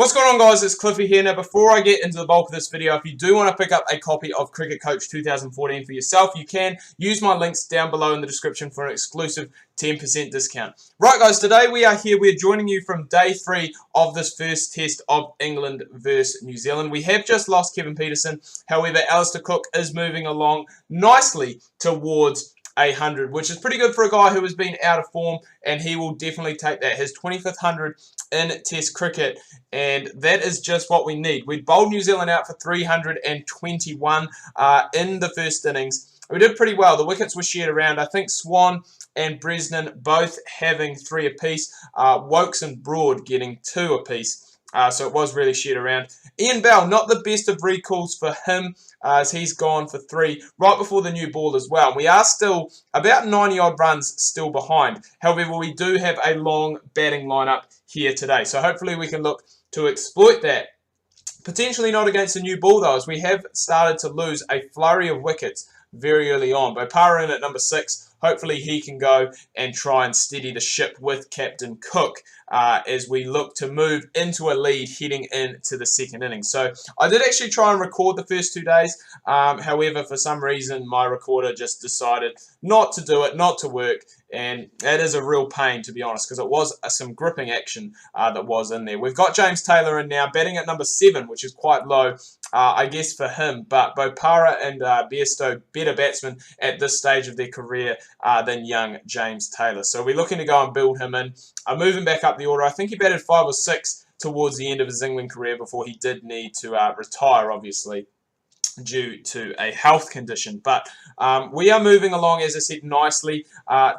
What's going on, guys? It's Cliffy here. Now, before I get into the bulk of this video, if you do want to pick up a copy of Cricket Coach 2014 for yourself, you can use my links down below in the description for an exclusive 10% discount. Right, guys, today we are here. We're joining you from day 3 of this first test of England versus New Zealand. We have just lost Kevin Peterson. However, Alistair Cook is moving along nicely towards 100, which is pretty good for a guy who has been out of form, and he will definitely take that. His 25th 100 in Test cricket, and that is just what we need. We bowled New Zealand out for 321 in the first innings. We did pretty well. The wickets were shared around. I think Swan and Bresnan both having 3 apiece. Wokes and Broad getting 2 apiece. So it was really shared around. Ian Bell, not the best of recalls for him, as he's gone for 3 right before the new ball as well. We are still about 90-odd runs still behind. However, we do have a long batting lineup here today. So hopefully we can look to exploit that. Potentially not against the new ball, though, as we have started to lose a flurry of wickets very early on. Bopara in at number 6. Hopefully he can go and try and steady the ship with Captain Cook as we look to move into a lead heading into the second innings. So I did actually try and record the first 2 days. However, for some reason, my recorder just decided not to do it, not to work. And that is a real pain, to be honest, because it was some gripping action that was in there. We've got James Taylor in now, batting at number 7, which is quite low, I guess, for him. But Bopara and Bairstow, better batsmen at this stage of their career than young James Taylor. So we're looking to go and build him in. Moving back up the order, I think he batted 5 or 6 towards the end of his England career before he did need to retire, obviously, due to a health condition. But we are moving along, as I said, nicely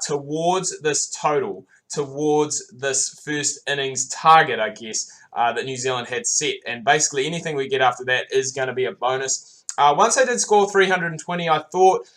towards this total, towards this first innings target, I guess, that New Zealand had set. And basically anything we get after that is going to be a bonus. Once I did score 320, I thought,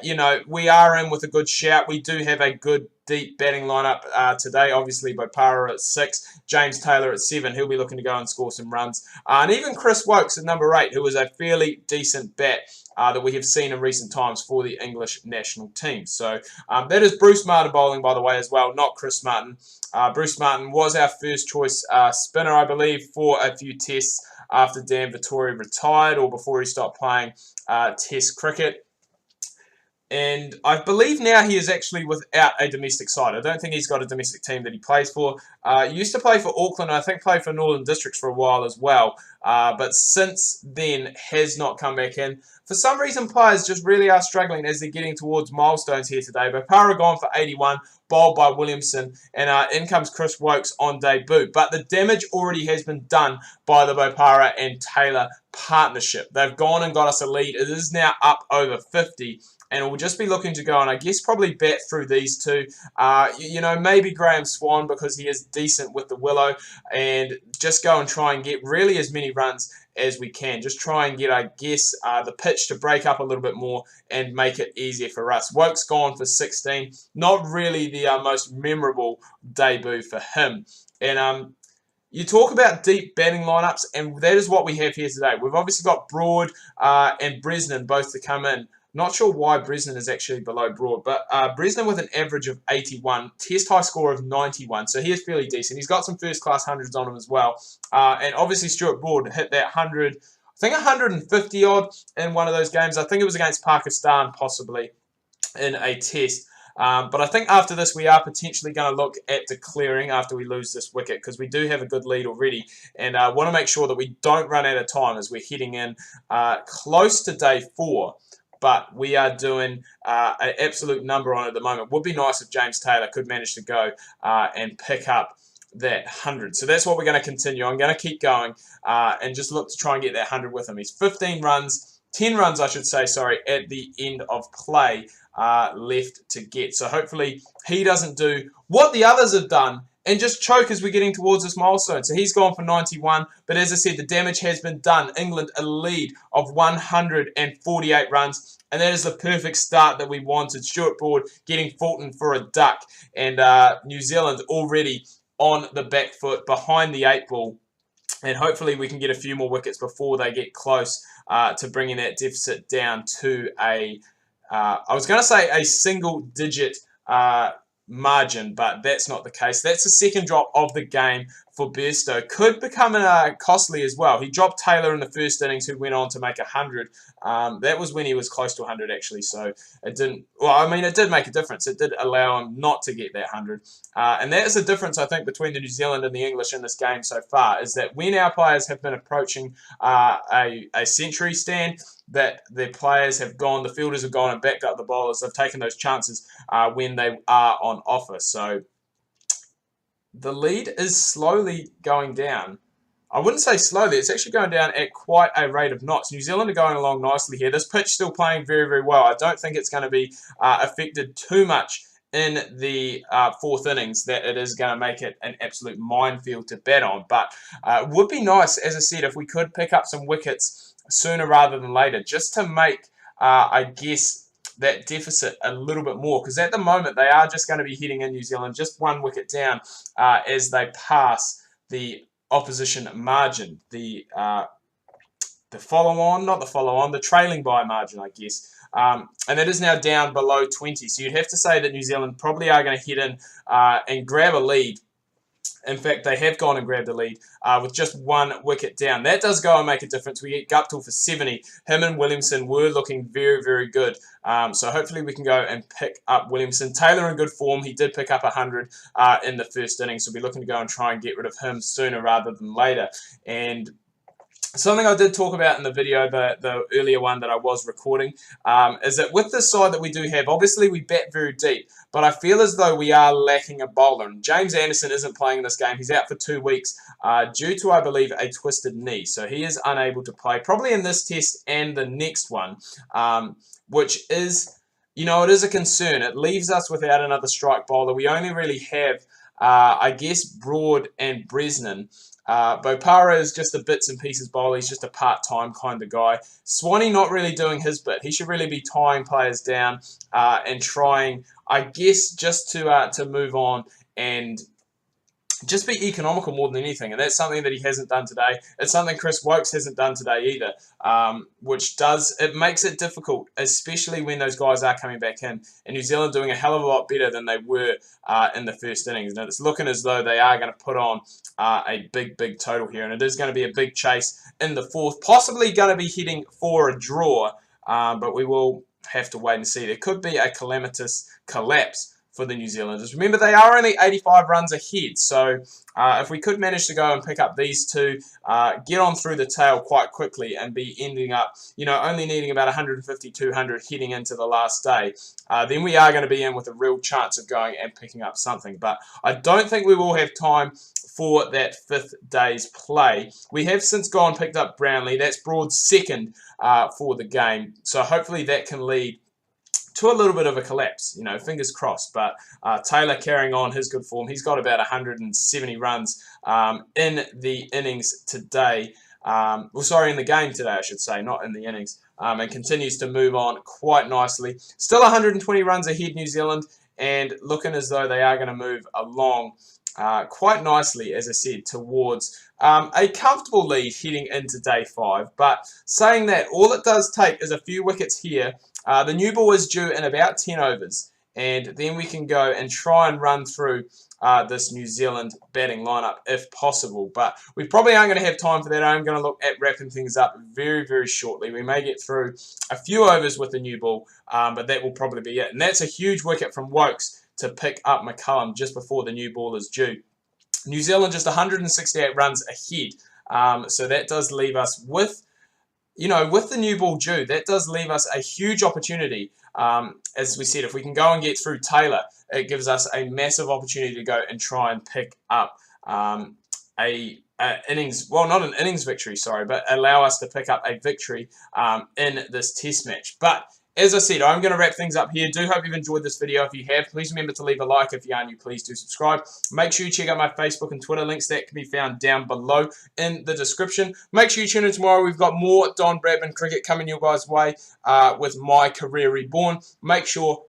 you know, we are in with a good shout. We do have a good deep batting lineup today. Obviously, Bopara at 6, James Taylor at 7. He'll be looking to go and score some runs. And even Chris Wokes at number 8, who is a fairly decent bat that we have seen in recent times for the English national team. So that is Bruce Martin bowling, by the way, as well, not Chris Martin. Bruce Martin was our first choice spinner, I believe, for a few tests after Dan Vittori retired or before he stopped playing test cricket. And I believe now he is actually without a domestic side. I don't think he's got a domestic team that he plays for. He used to play for Auckland, I think played for Northern Districts for a while as well. But since then has not come back in. For some reason, players just really are struggling as they're getting towards milestones here today. Bopara gone for 81, bowled by Williamson, and in comes Chris Wokes on debut. But the damage already has been done by the Bopara and Taylor partnership. They've gone and got us a lead. It is now up over 50. And we'll just be looking to go and I guess probably bat through these two. You know, maybe Graham Swan because he is decent with the willow, and just go and try and get really as many runs as we can. Just try and get, I guess, the pitch to break up a little bit more and make it easier for us. Wokes gone for 16. Not really the most memorable debut for him. And you talk about deep batting lineups, and that is what we have here today. We've obviously got Broad and Bresnan both to come in. Not sure why Bresnan is actually below Broad, but Bresnan with an average of 81, test high score of 91, so he is fairly decent. He's got some first-class hundreds on him as well. And obviously Stuart Broad hit that 100, I think 150-odd in one of those games. I think it was against Pakistan, possibly, in a test. But I think after this, we are potentially going to look at declaring after we lose this wicket, because we do have a good lead already. And I want to make sure that we don't run out of time as we're heading in close to day 4. But we are doing an absolute number on it at the moment. Would be nice if James Taylor could manage to go and pick up that 100. So that's what we're going to continue. I'm going to keep going and just look to try and get that 100 with him. He's 15 runs, 10 runs, I should say, sorry, at the end of play left to get. So hopefully he doesn't do what the others have done and just choke as we're getting towards this milestone. So he's gone for 91, but as I said, the damage has been done. England a lead of 148 runs, and that is the perfect start that we wanted. Stuart Broad getting Fulton for a duck, and New Zealand already on the back foot behind the 8 ball. And hopefully we can get a few more wickets before they get close to bringing that deficit down to a, I was going to say a single-digit margin, but that's not the case. That's the second drop of the game for Bairstow could become costly as well. He dropped Taylor in the first innings, who went on to make 100. That was when he was close to 100, actually, so it didn't... Well, I mean, it did make a difference. It did allow him not to get that 100. And that is the difference, I think, between the New Zealand and the English in this game so far, is that when our players have been approaching a century stand, that the players have gone, the fielders have gone and backed up the bowlers. They've taken those chances when they are on offer. So the lead is slowly going down. I wouldn't say slowly. It's actually going down at quite a rate of knots. New Zealand are going along nicely here. This pitch still playing very, very well. I don't think it's going to be affected too much in the fourth innings that it is going to make it an absolute minefield to bat on. But it would be nice, as I said, if we could pick up some wickets sooner rather than later, just to make, I guess, that deficit a little bit more, because at the moment they are just going to be heading in New Zealand just one wicket down as they pass the opposition margin, the follow-on, not the follow-on, the trailing by margin, I guess. And it is now down below 20, so you'd have to say that New Zealand probably are going to head in and grab a lead. In fact, they have gone and grabbed a lead with just one wicket down. That does go and make a difference. We get Guptill for 70. Him and Williamson were looking very, very good. So hopefully we can go and pick up Williamson. Taylor in good form. He did pick up 100 in the first innings, so we'll be looking to go and try and get rid of him sooner rather than later. And something I did talk about in the video, the earlier one that I was recording, is that with this side that we do have, obviously we bat very deep, but I feel as though we are lacking a bowler. And James Anderson isn't playing this game. He's out for 2 weeks due to, I believe, a twisted knee. So he is unable to play, probably in this test and the next one, which is, you know, it is a concern. It leaves us without another strike bowler. We only really have, I guess, Broad and Bresnan. Bopara is just a bits and pieces bowler. He's just a part-time kind of guy. Swanee not really doing his bit. He should really be tying players down and trying, I guess, just to move on and just be economical more than anything. And that's something that he hasn't done today. It's something Chris Wokes hasn't done today either, which it makes it difficult, especially when those guys are coming back in. And New Zealand doing a hell of a lot better than they were in the first innings. And it's looking as though they are going to put on a big, big total here. And it is going to be a big chase in the fourth, possibly going to be heading for a draw, but we will have to wait and see. There could be a calamitous collapse for the New Zealanders. Remember, they are only 85 runs ahead, so if we could manage to go and pick up these two, get on through the tail quite quickly and be ending up, you know, only needing about 150, 200 heading into the last day, then we are going to be in with a real chance of going and picking up something. But I don't think we will have time for that fifth day's play. We have since gone and picked up Brownlee. That's Broad's second for the game, so hopefully that can lead to a little bit of a collapse, you know, fingers crossed. But Taylor carrying on his good form. He's got about 170 runs in the innings today. Well, sorry, in the game today, I should say, not in the innings. And continues to move on quite nicely. Still 120 runs ahead, New Zealand, and looking as though they are going to move along quite nicely, as I said, towards a comfortable lead heading into day 5. But saying that, all it does take is a few wickets here. The new ball is due in about 10 overs, and then we can go and try and run through this New Zealand batting lineup if possible. But we probably aren't going to have time for that. I'm going to look at wrapping things up very, very shortly. We may get through a few overs with the new ball, but that will probably be it. And that's a huge wicket from Wokes to pick up McCullum just before the new ball is due. New Zealand just 168 runs ahead, so that does leave us with, you know, with the new ball due, that does leave us a huge opportunity. As we said, if we can go and get through Taylor, it gives us a massive opportunity to go and try and pick up a innings, well, not an innings victory, sorry, but allow us to pick up a victory in this test match. But as I said, I'm going to wrap things up here. Do hope you've enjoyed this video. If you have, please remember to leave a like. If you are new, please do subscribe. Make sure you check out my Facebook and Twitter links. That can be found down below in the description. Make sure you tune in tomorrow. We've got more Don Bradman cricket coming your guys' way with my career reborn. Make sure